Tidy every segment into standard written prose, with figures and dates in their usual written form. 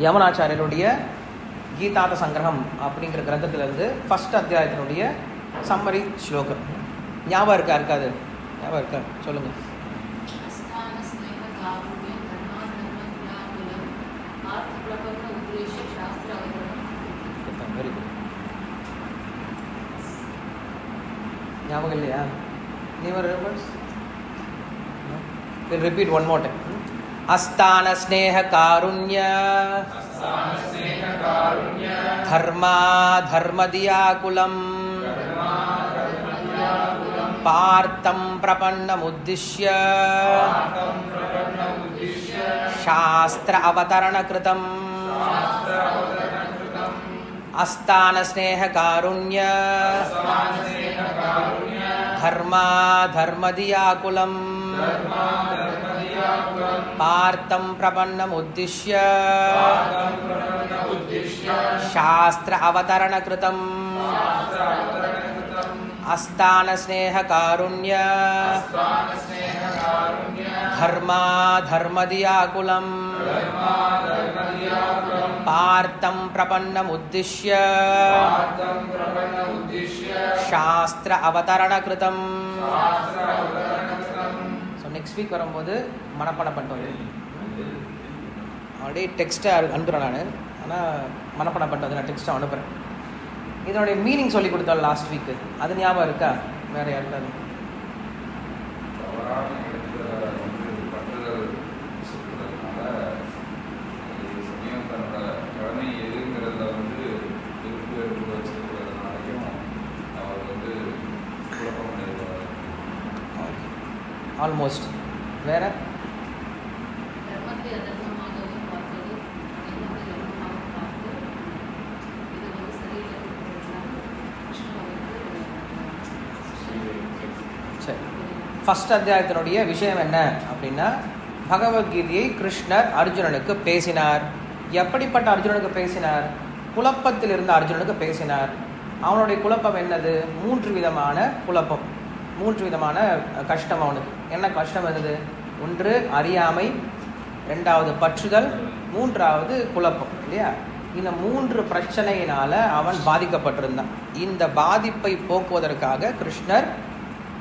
யமுனாச்சாரியருடைய கீதாத சங்கிரகம் அப்படிங்கிற கிரந்தத்திலிருந்து ஃபர்ஸ்ட் அத்தியாயத்தினுடைய சம்மரி ஸ்லோகம். ஞாபகம் இருக்கா? இருக்காது? ஞாபகம் இருக்கா? சொல்லுங்க. Very good. ஞாபகம் இல்லையா? நீவர் We'll repeat one more time. Asthana sneha karunya dharma dharmadiyakulam partam prapannam uddishya shastra avatarana kritam Asthana sneha karunya dharma dharmadiyakulam पार्थं प्रपन्नम् उद्दिश्य शास्त्र अवतरण कृतम् अस्तान स्नेह कारुण्य धर्मा धर्मदियाकुलम् पार्थं प्रपन्नम् उद्दिश्य शास्त्र अवतरण कृतम्. நெக்ஸ்ட் வீக் வரும்போது மனப்பாடம் பண்ணிட்டு வந்து ஆல்ரெடி டெக்ஸ்ட்டை அனுப்புகிறேன் நான், ஆனால் மனப்பாடம் பண்ணிட்டு வந்து நான் டெக்ஸ்ட்டை அனுப்புகிறேன். இதனுடைய மீனிங் சொல்லி கொடுத்தோம் லாஸ்ட் வீக்கு, அது ஞாபகம் இருக்கா? வேறு யாருக்காது? ஆல்மோஸ்ட். வேற சரி, ஃபர்ஸ்ட் அத்தியாயத்தினுடைய விஷயம் என்ன அப்படின்னா, பகவத்கீதையை கிருஷ்ணர் அர்ஜுனனுக்கு பேசினார். எப்படிப்பட்ட அர்ஜுனனுக்கு பேசினார்? குழப்பத்தில் இருந்த அர்ஜுனனுக்கு பேசினார். அவனுடைய குழப்பம் என்னது? 3 விதமான குழப்பம், 3 விதமான கஷ்டம். அவனுக்கு என்ன கஷ்டம் இருந்தது? ஒன்று அறியாமை, 2வது பற்றுதல், 3வது குழப்பம், இல்லையா? இந்த 3 பிரச்சனையினால அவன் பாதிக்கப்பட்டிருந்தான். இந்த பாதிப்பை போக்குவதற்காக கிருஷ்ணர்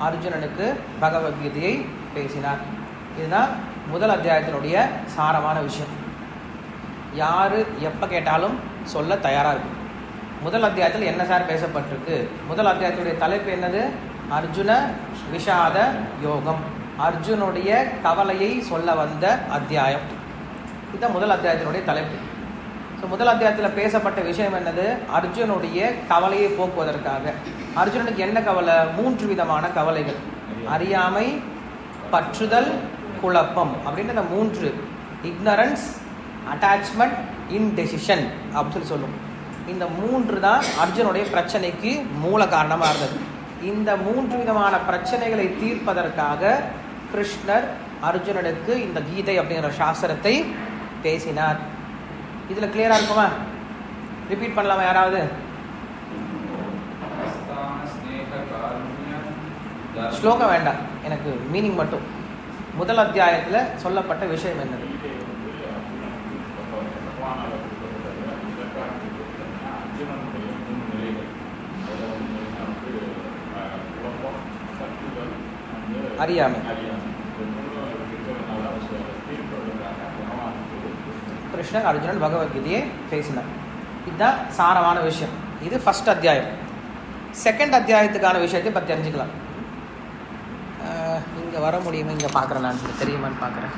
அர்ஜுனனுக்கு பகவத்கீதையை பேசினார். இதுதான் முதல் அத்தியாயத்தினுடைய சாரமான விஷயம். யார் எப்போ கேட்டாலும் சொல்ல தயாராக இருக்கும். முதல் அத்தியாயத்தில் என்ன சார் பேசப்பட்டிருக்கு? முதல் அத்தியாயத்துடைய தலைப்பு என்னது? அர்ஜுன விஷாத யோகம். அர்ஜுனுடைய கவலையை சொல்ல வந்த அத்தியாயம். இதுதான் முதல் அத்தியாயத்தினுடைய தலைப்பு. ஸோ முதல் அத்தியாயத்தில் பேசப்பட்ட விஷயம் என்னது? அர்ஜுனுடைய கவலையை போக்குவதற்காக. அர்ஜுனனுக்கு என்ன கவலை? 3 விதமான கவலைகள்: அறியாமை, பற்றுதல், குழப்பம் அப்படின்னு இந்த 3, இக்னரன்ஸ், அட்டாச்மெண்ட், இன்டெசிஷன் அப்படின்னு சொல்லும். இந்த 3 தான் அர்ஜுனுடைய பிரச்சனைக்கு மூல காரணமாக இருந்தது. இந்த 3 விதமான பிரச்சனைகளை தீர்ப்பதற்காக கிருஷ்ணர் அர்ஜுனனுக்கு இந்த கீதை அப்படிங்கிற சாஸ்திரத்தை பேசினார். இதில் கிளியராக இருக்குமா? ரிப்பீட் பண்ணலாமா யாராவது? ஸ்லோகம் வேண்டாம், எனக்கு மீனிங் மட்டும். முதல் அத்தியாயத்தில் சொல்லப்பட்ட விஷயம் என்னது? அறியாமை. கிருஷ்ணர் அர்ஜுனன் பகவத்கீதையை பேசினார். இதுதான் சாரமான விஷயம். இது ஃபர்ஸ்ட் அத்தியாயம். செகண்ட் அத்தியாயத்துக்கான விஷயத்தை பற்றி தெரிஞ்சுக்கலாம். இங்கே வர முடியுமா? இங்கே பார்க்குறேன், நான் தெரியுமான்னு பார்க்குறேன்.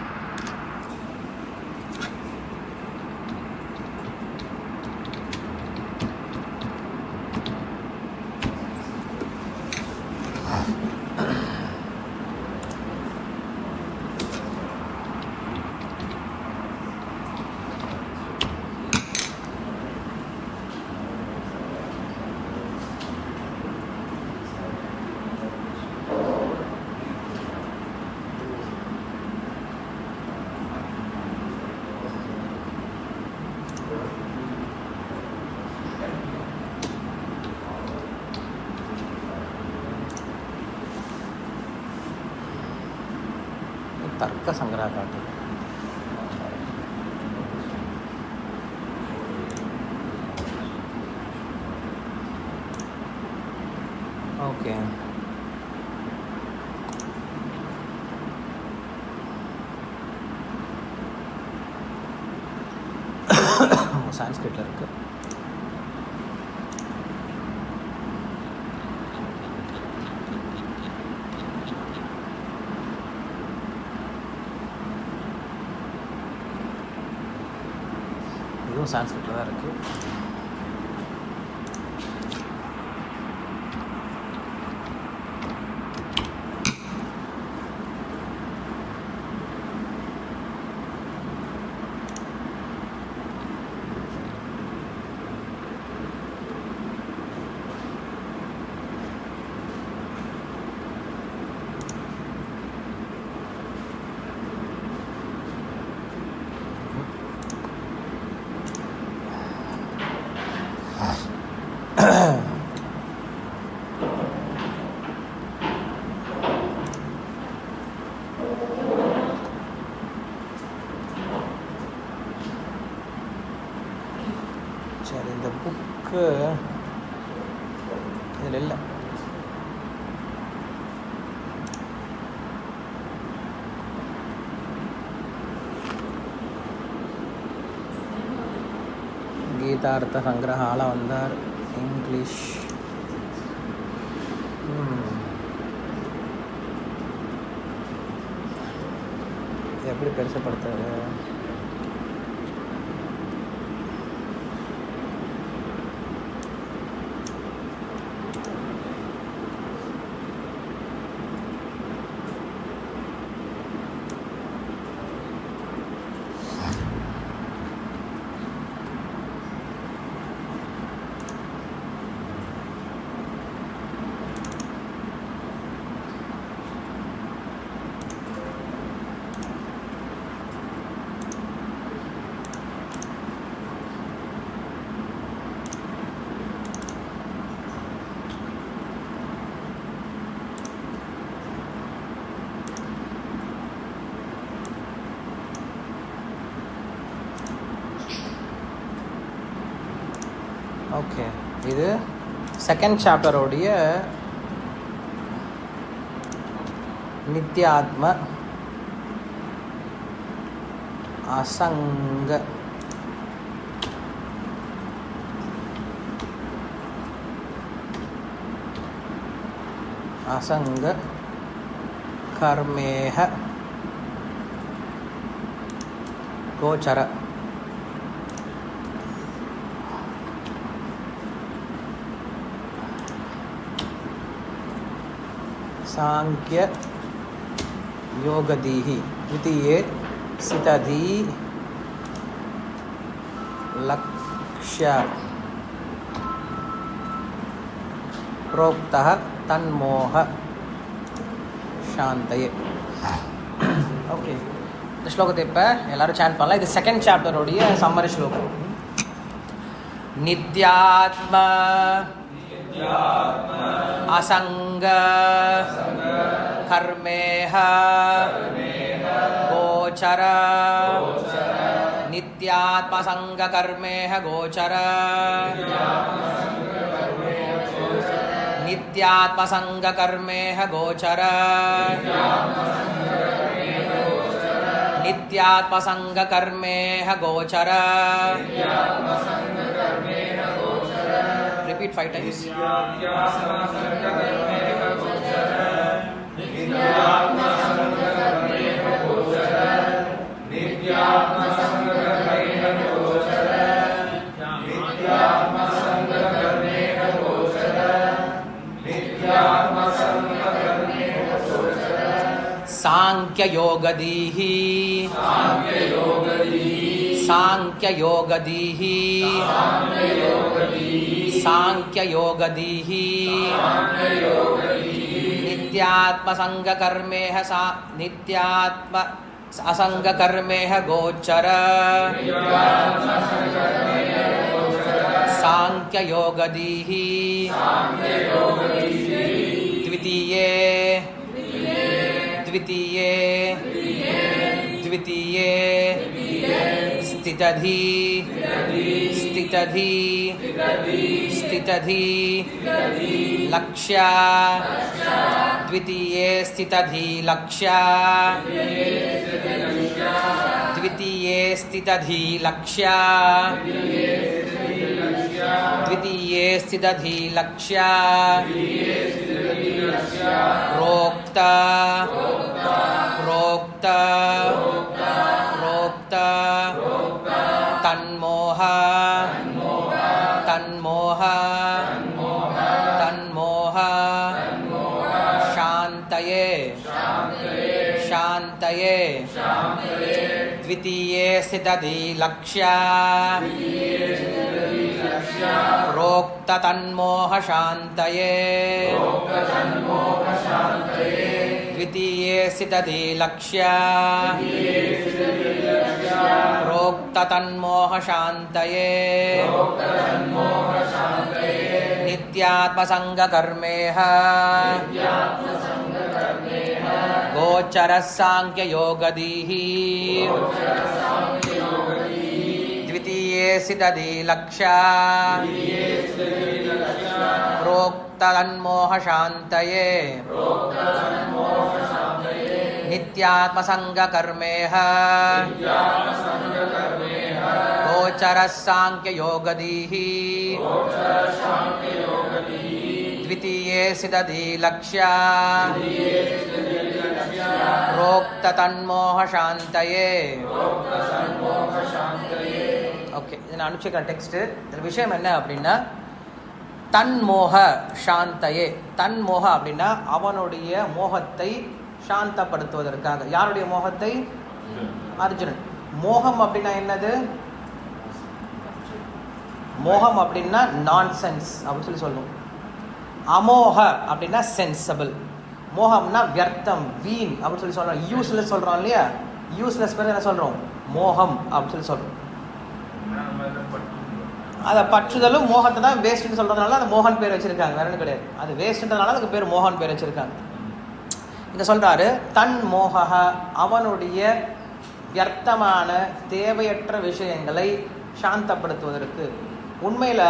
तर्क संग्रह काटे ஓகே. சான்ஸ்கிரிட்ல இருக்கு. இதுவும் சான்ஸ்கிரிட்ல தான் இருக்கு. சரி, இந்த புக்கு இதில் இல்லை. கீதார்த்த சங்கிரஹால வந்தார் இங்கிலீஷ். எப்படி பெருசுப்படுத்துறது? ஓகே, இது செகண்ட் சாப்டரோடைய நித்யாத்ம அசங்க அசங்க கர்மேஹ கோச்சர सांख्य योगदीहि द्वितीये सितधी लक्ष्य प्रोक्तः तन्मोह शांतये. ஓகே, இந்த ஸ்லோகத்தை இப்போ எல்லாரும் சாண்ட் பண்ணலாம். இது செகண்ட் சாப்டரோடைய சம்மரி ஸ்லோகம். நித்யாத்ம असंग कर्मेह गोचर नित्यात्मसंग कर्मेह गोचर नित्यात्मसंग कर्मेह गोचर नित्यात्मसंग कर्मेह गोचर. Repeat 5 times. सांख्य योगदीहि सांख्य योगदीहि सांख्य योगदीहि नित्यात्म संग कर्मेह नित्यात्म असंग कर्मेह गोचर सांख्य योगदीहि द्वितीये द्वितीये द्वितीये स्थितधि स्थितधि स्थितधि लक्ष्य द्वितीये स्थितधि लक्ष्य द्वितीये स्थितधि लक्ष्य द्वितीये स्थितधि लक्ष्य प्रोक्त प्रोक्त प्रोक्त तन्मोह तन्मोह तन्मोह शान्तये शान्तये द्वितीये स्थितधि लक्ष्य प्रोक्त तन्मोह शान्तये द्वितीये स्थितधि लक्ष्य प्रोक्त तन्मोह शान्तये नित्यात्मसंगकर्मेह गोचरः सांख्ययोगदीः द्वितीये स्थितधि लक्ष्य प्रोक्त तन्मोह शान्तये नित्यात्मसंगकर्मेह गोचरः सांख्ययोगदीः द्वितीये स्थितधि लक्ष्य प्रोक्त तन्मोह शान्तये. ஓகே, இதை நான் அனுப்பிச்சிக்கிறேன் டெக்ஸ்ட்டு. இதில் விஷயம் என்ன அப்படின்னா, தன்மோக சாந்தையே. தன்மோக அப்படின்னா அவனுடைய மோகத்தை சாந்தப்படுத்துவதற்காக. யாருடைய மோகத்தை? அர்ஜுனன். மோகம் அப்படின்னா என்னது? மோகம் அப்படின்னா நான்சென்ஸ் அப்படின்னு சொல்லி சொல்லணும். அமோக அப்படின்னா சென்சபிள். மோகம்னா வியர்த்தம், வீண் அப்படின்னு சொல்லி சொல்கிறோம். யூஸ்லெஸ் சொல்கிறோம் இல்லையா? யூஸ்லெஸ் பேர் என்ன சொல்கிறோம்? மோகம் அப்படின்னு சொல்லி சொல்கிறோம். அதை பற்றுதலும் மோகத்தை தான் வேஸ்ட்னு சொல்கிறதுனால அந்த மோகன் பேர் வச்சுருக்காங்க, வேற ஒன்றும் கிடையாது. அது வேஸ்ட்ன்றதுனால அதுக்கு பேர் மோகன் பேர் வச்சுருக்காங்க. இங்கே சொல்கிறாரு, தன் மோக அவனுடைய வியர்த்தமான தேவையற்ற விஷயங்களை சாந்தப்படுத்துவதற்கு. உண்மையில்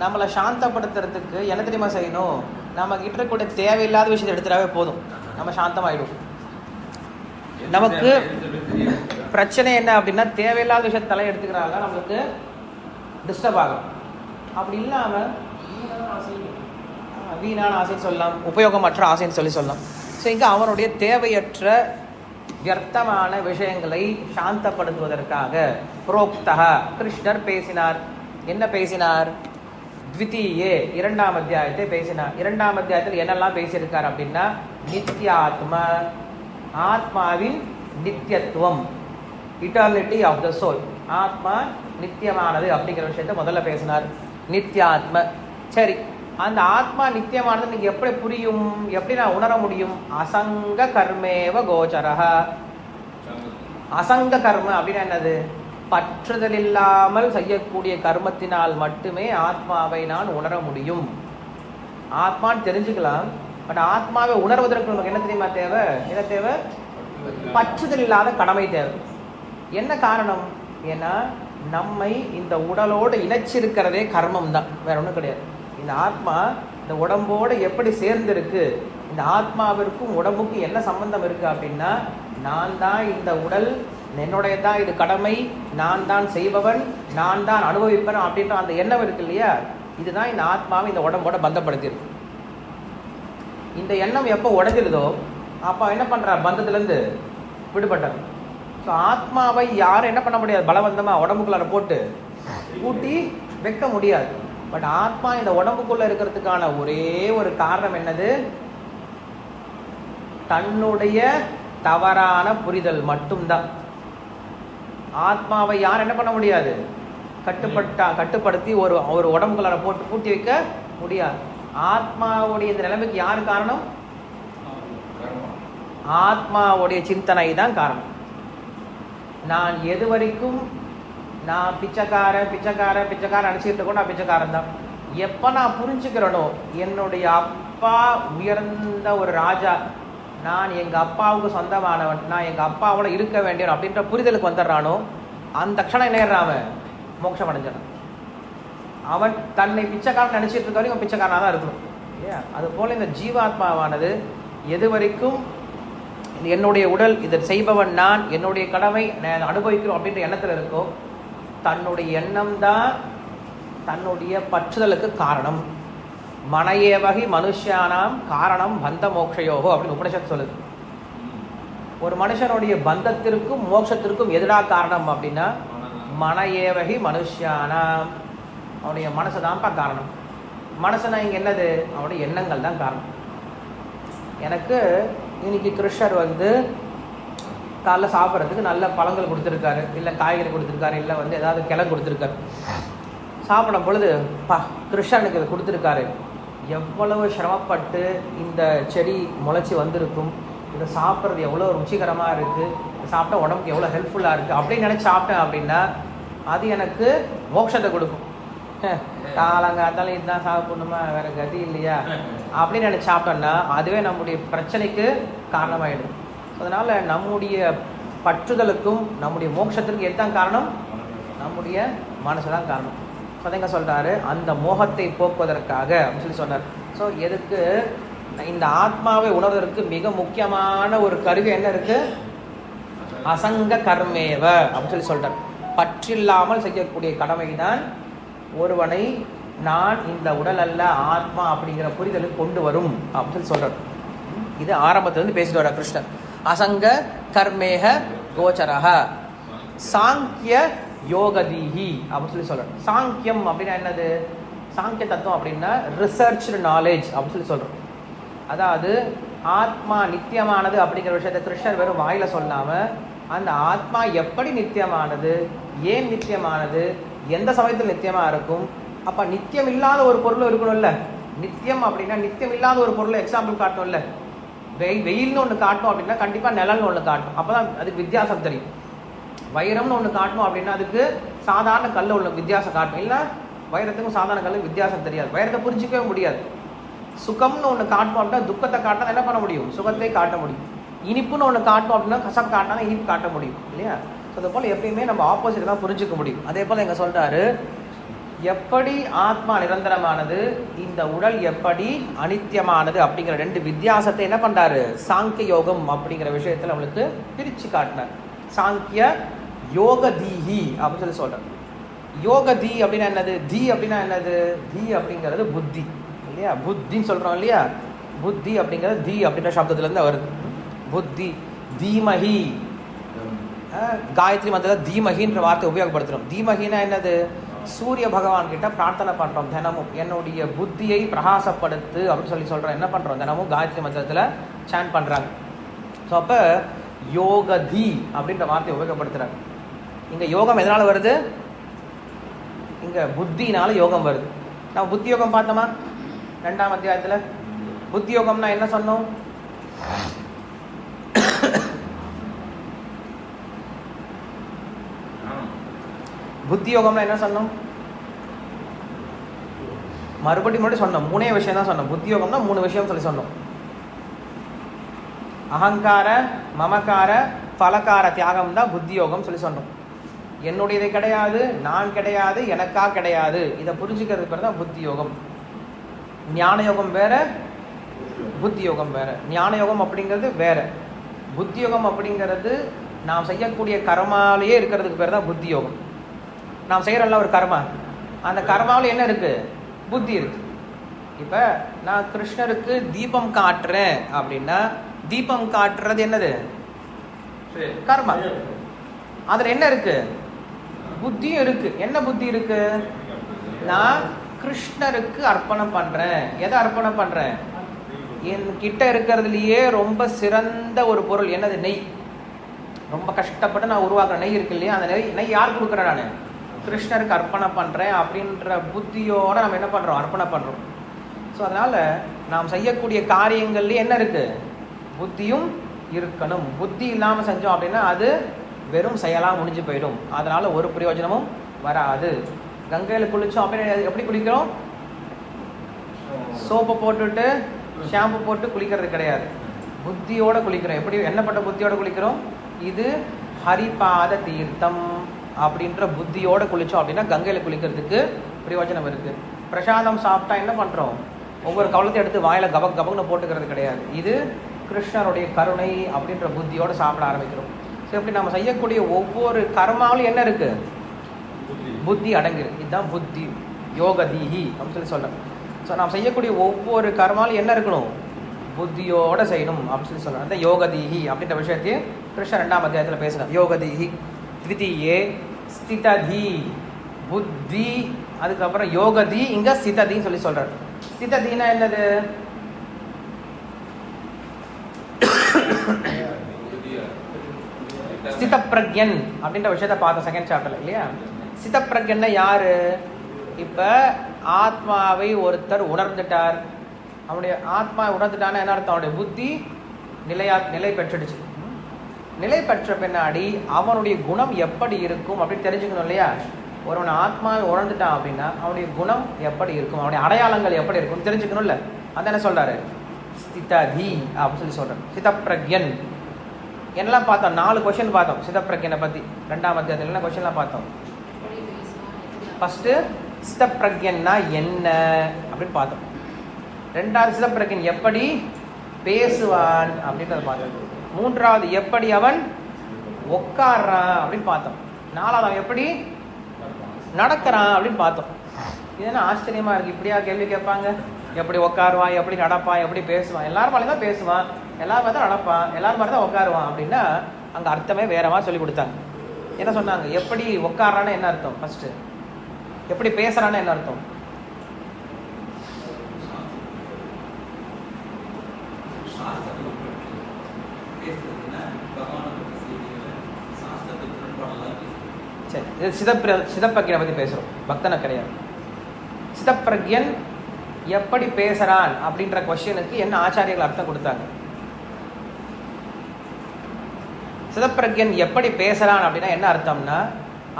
நம்மளை சாந்தப்படுத்துறதுக்கு என்ன தெரியுமா செய்யணும்? நம்ம கிட்ட இருக்கக்கூடிய தேவையில்லாத விஷயத்தை எடுத்துட்டாவே போதும், நம்ம சாந்தமாயிடும். நமக்கு பிரச்சனை என்ன அப்படின்னா, தேவையில்லாத விஷயத்தை தலை எடுத்துக்கிறாங்க, நம்மளுக்கு டிஸ்டர்ப் ஆகும். அப்படி இல்லாமல் வீணான ஆசைன்னு சொல்லலாம், உபயோகமற்ற ஆசைன்னு சொல்லலாம். ஸோ இங்கே அவனுடைய தேவையற்ற வியர்த்தமான விஷயங்களை சாந்தப்படுத்துவதற்காக புரோக்தக கிருஷ்ணர் பேசினார். என்ன பேசினார்? த்விதீயே இரண்டாம் அத்தியாயத்தை பேசினார். இரண்டாம் அத்தியாயத்தில் என்னெல்லாம் பேசியிருக்கார் அப்படின்னா, நித்யாத்ம ஆத்மாவின் நித்தியத்துவம், இட்டர்னிட்டி ஆஃப் த சோல். ஆத்மா நித்தியமானது அப்படிங்கிற விஷயத்தை முதல்ல பேசினார். நித்யாத்ம. சரி, அந்த ஆத்மா நித்தியமானது நீங்க எப்படி புரியும், எப்படி நான் உணர முடியும்? அசங்க கர்மேவ கோச்சரஹ. அசங்க கர்ம அப்படின்னா என்னது? பற்றுதல் இல்லாமல் செய்யக்கூடிய கர்மத்தினால் மட்டுமே ஆத்மாவை நான் உணர முடியும். ஆத்மான்னு தெரிஞ்சுக்கலாம், பட் ஆத்மாவை உணர்வதற்கு நமக்கு என்ன தெரியுமா தேவை? என்ன தேவை? பற்றுதல் இல்லாத கடமை தேவை. என்ன காரணம்? ஏன்னா நம்மை இந்த உடலோடு இணைச்சிருக்கிறதே கர்மம் தான், வேற ஒன்றும் கிடையாது. இந்த ஆத்மா இந்த உடம்போடு எப்படி சேர்ந்திருக்கு? இந்த ஆத்மாவிற்கும் உடம்புக்கும் என்ன சம்பந்தம் இருக்கு அப்படின்னா, நான் தான் இந்த உடல், என்னுடைய தான் இது கடமை, நான் தான் செய்பவன், நான் தான் அனுபவிப்பேன் அப்படின்ற அந்த எண்ணம் இருக்கு இல்லையா? இதுதான் இந்த ஆத்மாவை இந்த உடம்போட பந்தப்படுத்தியிருக்கு. இந்த எண்ணம் எப்போ உடைஞ்சிருதோ அப்போ என்ன பண்ணுற? பந்தத்துலேருந்து விடுபட்டார். ஸோ ஆத்மாவை யாரும் என்ன பண்ண முடியாது? பலவந்தமாக உடம்புக்குள்ளார போட்டு கூட்டி வைக்க முடியாது. பட் ஆத்மா இந்த உடம்புக்குள்ளே இருக்கிறதுக்கான ஒரே ஒரு காரணம் என்னது? தன்னுடைய தவறான புரிதல் மட்டும்தான். ஆத்மாவை யார் என்ன பண்ண முடியாது? கட்டுப்படுத்தி ஒரு உடம்புக்குள்ளார போட்டு பூட்டி வைக்க முடியாது. ஆத்மாவுடைய இந்த நிலைமைக்கு யார் காரணம்? ஆத்மாவுடைய சிந்தனை தான் காரணம். நான் எது வரைக்கும் நான் பிச்சைக்காரன் நினச்சிக்கிட்டு கூட நான் பிச்சைக்காரன் தான். எப்போ நான் புரிஞ்சுக்கிறேனோ என்னுடைய அப்பா உயர்ந்த ஒரு ராஜா, நான் எங்கள் அப்பாவுக்கு சொந்தமானவன், நான் எங்கள் அப்பாவோட இருக்க வேண்டியவன் அப்படின்ற புரிதலுக்கு வந்துடுறானோ அந்த க்ஷணம் நேர்றாம மோட்சம் அடைஞ்சிடறான். அவன் தன்னை பிச்சைக்காரன் நினச்சிட்டு இருக்க வரைக்கும் பிச்சைக்காரனாக தான் இருக்கணும் இல்லையா? அதுபோல் இந்த ஜீவாத்மாவானது எது வரைக்கும் என்னுடைய உடல் இதை செய்பவன் நான், என்னுடைய கடமை நான் அனுபவிக்கிறோம் அப்படின்ற எண்ணத்தில் இருக்கோ, தன்னுடைய எண்ணம் தான் தன்னுடைய பற்றுதலுக்கு காரணம். மனையேவகி மனுஷியானாம் காரணம் பந்த மோக்ஷயோகோ அப்படின்னு உபனிஷத் சொல்லுது. ஒரு மனுஷனுடைய பந்தத்திற்கும் மோட்சத்திற்கும் எதிராக காரணம் அப்படின்னா மனையேவகி மனுஷியானாம், அவனுடைய மனசு தான்ப்பா காரணம். மனசுனா இங்கே என்னது? அவனுடைய எண்ணங்கள் தான் காரணம். எனக்கு இன்னைக்கு கிருஷ்ணர் காலைல சாப்பிட்றதுக்கு நல்ல பழங்கள் கொடுத்துருக்காரு, இல்லை காய்கறி கொடுத்துருக்காரு, இல்லை ஏதாவது கிழங்கு கொடுத்துருக்காரு. சாப்பிடும் பொழுது கிருஷ்ணனுக்கு இதை கொடுத்துருக்காரு, எவ்வளவு சிரமப்பட்டு இந்த செடி முளைச்சி வந்திருக்கும், இதை சாப்பிட்றது எவ்வளோ ருச்சிகரமாக இருக்குது, இதை சாப்பிட்டா உடம்புக்கு எவ்வளோ ஹெல்ப்ஃபுல்லாக இருக்குது அப்படின்னு நினச்சி சாப்பிட்டேன் அப்படின்னா அது எனக்கு மோட்சத்தை கொடுக்கும். காலங்காத்தால இதுதான் சாப்பிடணுமா, வேறு கதி இல்லையா அப்படின்னு நினச்சி சாப்பிட்டோன்னா அதுவே நம்முடைய பிரச்சனைக்கு காரணமாயிடும். அதனால் நம்முடைய பற்றுதலுக்கும் நம்முடைய மோட்சத்திற்கும் எதுதான் காரணம்? நம்முடைய மனசு தான் காரணம். சதங்க சொல்கிறாரு, அந்த மோகத்தை போக்குவதற்காக அப்படின்னு சொன்னார். ஸோ எதுக்கு இந்த ஆத்மாவை உணர்வதற்கு மிக முக்கியமான ஒரு கருவி என்ன இருக்குது? அசங்க கர்மேவ அப்படின்னு சொல்கிறார். பற்றில்லாமல் செய்யக்கூடிய கடமை தான் ஒருவனை நான் இந்த உடல் அல்ல ஆத்மா அப்படிங்கிற புரிதலுக்கு கொண்டு வரும் அப்படின்னு சொல்கிறார். இது ஆரம்பத்திலிருந்து பேசிட்டு வர கிருஷ்ணர். அசங்க கர்மேக கோச்சரக சாங்கிய யோகதீஹி அப்படின்னு சொல்கிறார். சாங்கியம் அப்படின்னா என்னது? சாங்கிய தத்துவம் அப்படின்னா ரிசர்ச் நாலேஜ் அப்படின்னு சொல்கிறோம். அதாவது ஆத்மா நித்தியமானது அப்படிங்கிற விஷயத்தை கிருஷ்ணர் வெறும் வாயில் சொல்லாமல் அந்த ஆத்மா எப்படி நித்தியமானது, ஏன் நித்தியமானது, எந்த சமயத்தில் நித்தியமாக இருக்கும், அப்போ நித்தியம் இல்லாத ஒரு பொருளும் இருக்கணும்ல. நித்தியம் அப்படின்னா நித்தியம் இல்லாத ஒரு பொருளை எக்ஸாம்பிள் காட்டணும்ல. வெயில்னு ஒன்று காட்டணும் அப்படின்னா கண்டிப்பாக நிழல்னு ஒன்று காட்டணும், அப்போ தான் அதுக்கு வித்தியாசம் தெரியும். வைரம்னு ஒன்று காட்டணும் அப்படின்னா அதுக்கு சாதாரண கல் உள்ள வித்தியாசம் காட்டணும், இல்லை வைரத்துக்கும் சாதாரண கல்லுக்கும் வித்தியாசம் தெரியாது, வைரத்தை புரிஞ்சிக்கவே முடியாது. சுகம்னு ஒன்று காட்டணும் அப்படின்னா துக்கத்தை காட்டினா என்ன பண்ண முடியும்? சுகத்தை காட்ட முடியும். இனிப்புன்னு ஒன்று காட்டணும் அப்படின்னா கசப்பு காட்டினா இனிப்பு காட்ட முடியும் இல்லையா? அது போல் எப்பயுமே நம்ம ஆப்போசிட் தான் புரிஞ்சிக்க முடியும். அதே போல் எங்க சொல்கிறாரு, எப்படி ஆத்மா நிரந்தரமானது, இந்த உடல் எப்படி அனித்தியமானது அப்படிங்கிற ரெண்டு வித்தியாசத்தை என்ன பண்ணுறாரு? சாங்கிய யோகம் அப்படிங்கிற விஷயத்தில் நம்மளுக்கு பிரித்து காட்டினார். சாங்கிய யோக தீஹி அப்படின்னு சொல்கிறார். யோக தீ அப்படின்னா என்னது? தீ அப்படின்னா என்னது? தீ அப்படிங்கிறது புத்தி இல்லையா? புத்தின்னு சொல்கிறோம் இல்லையா? புத்தி அப்படிங்கிறது தீ அப்படின்ற சப்தத்துலேருந்து வருது. புத்தி தீமஹி, காயத்ரி மந்திரத்தில் தீமஹின்ற வார்த்தை உபயோகப்படுத்துகிறோம். தீமஹினா என்னது? சூரிய பகவான் கிட்ட பிரார்த்தனை பண்ணுறோம் தினமும், என்னுடைய புத்தியை பிரகாசப்படுத்து அப்படின்னு சொல்கிறோம். என்ன பண்ணுறோம்? தினமும் காயத்ரி மந்திரத்தில் சாண்ட் பண்ணுறாங்க. ஸோ அப்போ யோகதி அப்படின்ற வார்த்தையை உபயோகப்படுத்துகிறாங்க. இங்கே யோகம் எதனால் வருது? இங்கே புத்தினால யோகம் வருது. நம்ம புத்தி யோகம் பார்த்தோமா 2ஆம் அத்தியாயத்தில்? புத்தி யோகம்னா என்ன சொன்னோம்? புத்தி யோகம்னா என்ன சொன்னோம்? மறுபடியும் சொன்னோம், 3 விஷயம் தான் சொன்னோம். புத்தி யோகம்னா 3 விஷயம் சொல்லி சொன்னோம். அகங்கார, மமக்கார, பலக்கார தியாகம் தான் புத்தி யோகம் சொல்லி சொன்னோம். என்னுடையது கிடையாது, நான் கிடையாது, எனக்கா கிடையாது, இதை புரிஞ்சுக்கிறது பேர் தான் புத்தி யோகம். ஞான யோகம் வேற, புத்தி யோகம் வேற. ஞான யோகம் அப்படிங்கிறது வேற, புத்தி யோகம் அப்படிங்கிறது நாம் செய்யக்கூடிய கர்மாலேயே இருக்கிறதுக்கு பேர் தான் புத்தி யோகம். நாம் செய்கிறோம்ல ஒரு கர்மா, அந்த கர்மாவில் என்ன இருக்கு? புத்தி இருக்கு. இப்போ நான் கிருஷ்ணருக்கு தீபம் காட்டுறேன் அப்படின்னா தீபம் காட்டுறது என்னது? கர்மா. அதில் என்ன இருக்கு? புத்தியும் இருக்கு. என்ன புத்தி இருக்கு? நான் கிருஷ்ணருக்கு அர்ப்பணம் பண்றேன். எதை அர்ப்பணம் பண்றேன்? என் கிட்ட இருக்கிறதுலையே ரொம்ப சிறந்த ஒரு பொருள் என்னது? நெய். ரொம்ப கஷ்டப்பட்டு நான் உருவாக்குற நெய் இருக்கு இல்லையா, அந்த நெய் யார் கொடுக்குறேன்? நான் கிருஷ்ணருக்கு அர்ப்பணம் பண்ணுறேன் அப்படின்ற புத்தியோடு நம்ம என்ன பண்ணுறோம்? அர்ப்பணம் பண்ணுறோம். ஸோ அதனால் நாம் செய்யக்கூடிய காரியங்கள்லேயே என்ன இருக்குது? புத்தியும் இருக்கணும். புத்தி இல்லாமல் செஞ்சோம் அப்படின்னா அது வெறும் செயலாக முடிஞ்சு போயிடும். அதனால் ஒரு பிரயோஜனமும் வராது. கங்கையில் குளித்தோம் அப்படின்னு எப்படி குளிக்கிறோம்? சோப்பை போட்டுட்டு ஷாம்பு போட்டு குளிக்கிறது கிடையாது, புத்தியோடு குளிக்கிறோம். எப்படி? எண்ணப்பட்ட புத்தியோடு குளிக்கிறோம். இது ஹரிபாத தீர்த்தம், அப்படின்ற புத்தியோடு குளித்தோம் அப்படின்னா கங்கையில் குளிக்கிறதுக்கு பிரயோஜனம் இருக்குது. பிரசாதம் சாப்பிட்டா என்ன பண்ணுறோம்? ஒவ்வொரு கவலத்தையும் எடுத்து வாயில் கபக் கபக்னு போட்டுக்கிறது கிடையாது. இது கிருஷ்ணருடைய கருணை அப்படின்ற புத்தியோடு சாப்பிட ஆரம்பிக்கிறோம். ஸோ இப்படி நம்ம செய்யக்கூடிய ஒவ்வொரு கர்மாவிலும் என்ன இருக்குது? புத்தி அடங்கிருக்கு. இதுதான் புத்தி யோகதீஹி அப்படின்னு சொல்கிறேன். ஸோ நாம் செய்யக்கூடிய ஒவ்வொரு கர்மாலும் என்ன இருக்கணும்? புத்தியோடு செய்யணும் அப்படின்னு சொல்கிறேன். அந்த யோகதீஹி அப்படின்ற விஷயத்தையும் கிருஷ்ணர் 2ஆம் அத்தியாயத்தில் பேசுகிறேன். யோகதீஹி த்விதீயே ஸ்திததி புத்தி, அதுக்கப்புறம் யோகதி, இங்கே ஸ்திததின்னு சொல்லி சொல்கிறார். ஸ்திததினா என்னது? ஸ்தித பிரக்யன் அப்படின்ற விஷயத்தை பார்த்தோம் செகண்ட் சாப்டர்ல இல்லையா? ஸ்தித பிரக்யன்னா யாரு? இப்போ ஆத்மாவை ஒருத்தர் உணர்ந்துட்டார். அவனுடைய ஆத்மா உணர்ந்துட்டான்னா என்ன அர்த்தம்? அவனுடைய புத்தி நிலை பெற்றுடுச்சு. நிலை பெற்ற பின்னாடி அவனுடைய குணம் எப்படி இருக்கும் அப்படின்னு தெரிஞ்சுக்கணும் இல்லையா? ஒருவன் ஆத்மாவை உணர்ந்துட்டான் அப்படின்னா அவனுடைய குணம் எப்படி இருக்கும், அவனுடைய அடையாளங்கள் எப்படி இருக்கும் தெரிஞ்சுக்கணும்ல. அதான் என்ன சொல்றாரு? ஸ்திததி அப்படின்னு சொல்லி சொல்றாரு. ஸ்திதப்பிரக்யன் என்னெல்லாம் பார்த்தோம்? 4 கொஸ்டின் பார்த்தோம் ஸ்திதப்பிரக்யனை பற்றி. 2ஆம் அத்தியாயத்தில் என்ன கொஸ்டின்லாம் பார்த்தோம்? ஃபஸ்ட்டு ஸ்திதப்பிரக்யன்னா என்ன அப்படின்னு பார்த்தோம். 2வது ஸ்திதப்பிரக்யன் எப்படி பேசுவான் அப்படின்றத பார்த்தோம். 3வது எப்படி அவன் உட்கார்றான் அப்படின்னு பார்த்தோம். 4வது அவன் எப்படி நடக்கிறான் அப்படின்னு பார்த்தோம். இது என்ன ஆச்சரியமா இருக்கு? இப்படியா கேள்வி கேட்பாங்க? எப்படி உட்காருவான், எப்படி நடப்பான், எப்படி பேசுவான்? எல்லாரும் மாதிரி தான் பேசுவான், எல்லாரும் மாதிரி தான் நடப்பான், எல்லாரும் மாதிரி தான் உட்காருவான் அப்படின்னா அங்கே அர்த்தமே வேற மாதிரி சொல்லி கொடுத்தாங்க. என்ன சொன்னாங்க? எப்படி உட்காரான்னு என்ன அர்த்தம்? ஃபர்ஸ்ட் எப்படி பேசுறான்னு என்ன அர்த்தம்? சரி, இது சிதப்பிரக்யனை பற்றி பேசுகிறோம், பக்தனை கிடையாது. சிதப்பிரக்யன் எப்படி பேசுறான் அப்படின்ற கொஸ்டினுக்கு என்ன ஆச்சாரியர்கள் அர்த்தம் கொடுத்தாங்க? சிதப்பிரக்யன் எப்படி பேசுறான் அப்படின்னா என்ன அர்த்தம்னா,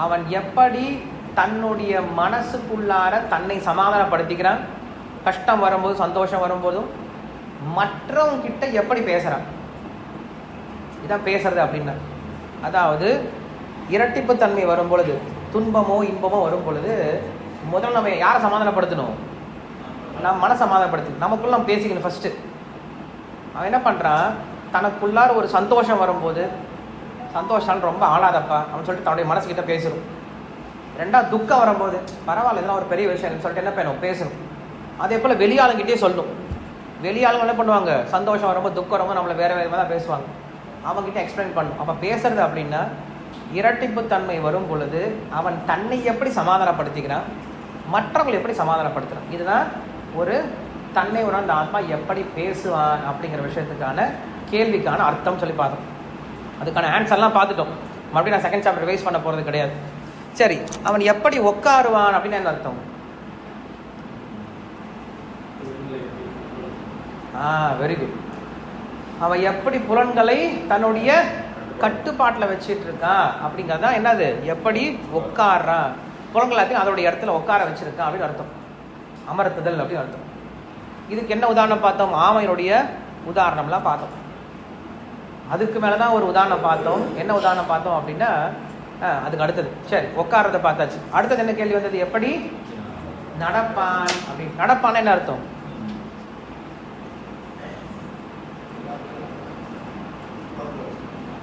அவன் எப்படி தன்னுடைய மனசுக்குள்ளார தன்னை சமாதானப்படுத்திக்கிறான், கஷ்டம் வரும்போது சந்தோஷம் வரும்போதும் மற்றவங்க கிட்ட எப்படி பேசுறான், இதான் பேசுறது அப்படின்னா. அதாவது இரட்டிப்பு தன்மை வரும் பொழுது, துன்பமோ இன்பமோ வரும் பொழுது முதல்ல நம்ம யாரை சமாதானப்படுத்தணும்? நம்ம மனசை சமாதானப்படுத்தணும். நமக்குள்ள நம்ம பேசிக்கணும் ஃபர்ஸ்ட். அவன் என்ன பண்றான்? தனக்குள்ளார ஒரு சந்தோஷம் வரும்போது, சந்தோஷம் ரொம்ப ஆளாதப்பா அப்படின்னு சொல்லிட்டு தன்னுடைய மனசுக்கிட்ட பேசணும். 2வது துக்கம் வரும்போது, பரவாயில்ல இதெல்லாம் ஒரு பெரிய விஷயம் சொல்லிட்டு என்ன பண்ணணும்? பேசணும். அதே போல் வெளியாளுங்கிட்டே சொல்லணும். வெளியாளுங்க என்ன பண்ணுவாங்க? சந்தோஷம் வரும்போது துக்கம் வரும்போது நம்மளை வேறு வேறு தான் பேசுவாங்க. அவங்ககிட்ட எக்ஸ்பிளைன் பண்ணணும். அப்போ பேசுறது அப்படின்னா இரட்டிப்பு தன்மை வரும் பொழுது அவன் தன்னை எப்படி சமாதானப்படுத்திக்கிறான், மற்றவங்களை எப்படி சமாதானப்படுத்துகிறான். இதுதான் ஒரு தன்னை உணர்ந்த ஆத்மா எப்படி பேசுவான் அப்படிங்கிற விஷயத்துக்கான கேள்விக்கான அர்த்தம் சொல்லி பார்த்தோம். அதுக்கான ஆன்சர்லாம் பார்த்துட்டோம். மறுபடியும் நான் செகண்ட் சாப்டர் ரிவைஸ் பண்ண போகிறது கிடையாது. சரி, அவன் எப்படி உட்காருவான் அப்படின்னு என்ன அர்த்தம்? Very good. அவன் எப்படி புலன்களை தன்னுடைய கட்டுப்பாட்டில் வச்சுட்டு இருக்கான் அப்படிங்கிறதான் என்னது? எப்படி உட்கார்றான், புலன்களாத்தையும் அதோடைய இடத்துல உட்கார வச்சிருக்கான் அப்படின்னு அர்த்தம். அமர்த்துதல் அப்படின்னு அர்த்தம். இதுக்கு என்ன உதாரணம் பார்த்தோம்? ஆமையினுடைய உதாரணம்லாம் பார்த்தோம். அதுக்கு மேலே தான் ஒரு உதாரணம் பார்த்தோம். என்ன உதாரணம் பார்த்தோம் அப்படின்னா அதுக்கு அடுத்தது. சரி, உட்காரத்தை பார்த்தாச்சு. அடுத்தது என்ன கேள்வி வந்தது? எப்படி நடப்பான் அப்படின்னு. நடப்பான் என்ன அர்த்தம்?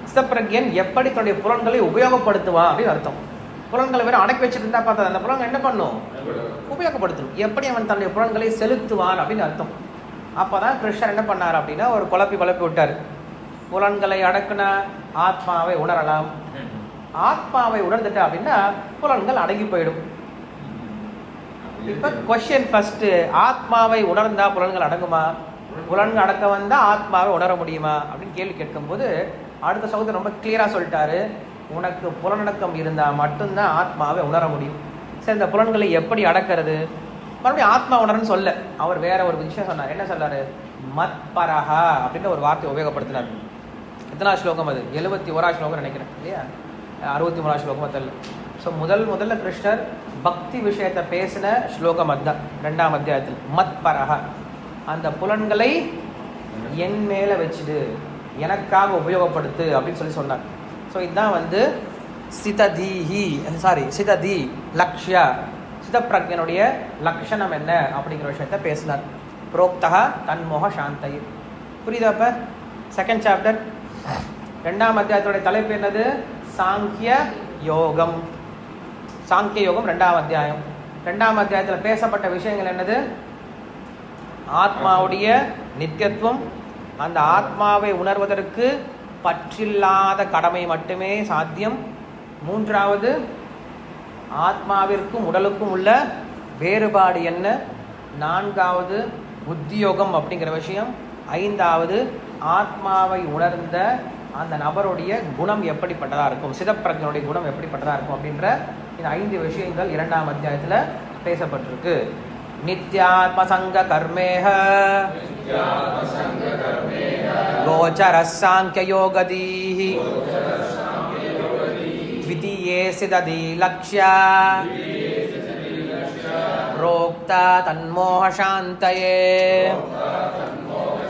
சிதப்பிரக்யன் எப்படி தன்னுடைய புலன்களை உபயோகப்படுத்துவான் அப்படின்னு அர்த்தம். புலன்களை வேற அடக்கி வச்சுட்டு இருந்தா பார்த்தா அந்த புலன்கள் என்ன பண்ணும்? உபயோகப்படுத்தணும். எப்படி அவன் தன்னுடைய புலன்களை செலுத்துவான் அப்படின்னு அர்த்தம். அப்போதான் கிருஷ்ணர் என்ன பண்ணார் அப்படின்னா ஒரு குழப்பி விட்டார். புலன்களை அடக்குனா ஆத்மாவை உணரலாம், ஆத்மாவை உணர்ந்துட்டா அப்படின்னா புலன்கள் அடங்கி போயிடும். இப்ப கொஸ்டின் ஃபர்ஸ்ட், ஆத்மாவை உணர்ந்தா புலன்கள் அடங்குமா, புலன்கள் அடக்க வந்தா ஆத்மாவை உணர முடியுமா அப்படின்னு கேள்வி கேட்கும்போது அடுத்த சகோதரர் ரொம்ப கிளியரா சொல்லிட்டாரு, உனக்கு புலனடக்கம் இருந்தா மட்டும்தான் ஆத்மாவை உணர முடியும். சரி, இந்த புலன்களை எப்படி அடக்கிறது? மறுபடியும் ஆத்மா உணர்ன்னு சொல்ல அவர் வேற ஒரு விஷயம் சொன்னார். என்ன சொன்னாரு? மத்பரஹா அப்படின்ற ஒரு வார்த்தை உபயோகப்படுத்தினார். எத்தனாவது ஸ்லோகம் அது? 71வது ஸ்லோகம் நினைக்கிறேன் இல்லையா? 63வது ஸ்லோகம் தெரியல. ஸோ முதல்ல கிருஷ்ணர் பக்தி விஷயத்தை பேசின ஸ்லோகம் அதுதான் 2ஆம் அத்தியாயத்தில். மத்பரஹா, அந்த புலன்களை என் மேலே வச்சுடு, எனக்காக உபயோகப்படுத்து அப்படின்னு சொல்லி சொன்னார். ஸோ இதுதான் சிததி லக்ஷ்ய சிதப்பிரஜனுடைய லக்ஷணம் என்ன அப்படிங்கிற விஷயத்த பேசினார். புரோக்தா தன்மோக சாந்தை. புரியுதா? அப்ப செகண்ட் சாப்டர் 2ஆம் அத்தியாயத்துடைய தலைப்பு என்னது? சாங்கிய யோகம். சாங்கிய யோகம் 2ஆம் அத்தியாயம். 2ஆம் அத்தியாயத்தில் பேசப்பட்ட விஷயங்கள் என்னது? ஆத்மாவுடைய நித்தியத்துவம், அந்த ஆத்மாவை உணர்வதற்கு பற்றில்லாத கடமை மட்டுமே சாத்தியம். 3வது, ஆத்மாவிற்கும் உடலுக்கும் உள்ள வேறுபாடு என்ன. 4வது, புத்தியோகம் அப்படிங்கிற விஷயம். 5வது, ஆத்மாவை உணர்ந்த அந்த நபருடைய குணம் எப்படிப்பட்டதாக இருக்கும், சிதப்பிரஜனுடைய குணம் எப்படிப்பட்டதாக இருக்கும் அப்படின்ற இந்த 5 விஷயங்கள் 2ஆம் அத்தியாயத்தில் பேசப்பட்டிருக்கு. நித்யாத்மசங்க கர்மேஹ கோச்சரசாங்கிய யோகதீஹி த்விதீயே சிததி லக்ஷ்ய प्रोक्ता तन्मोह शान्तये.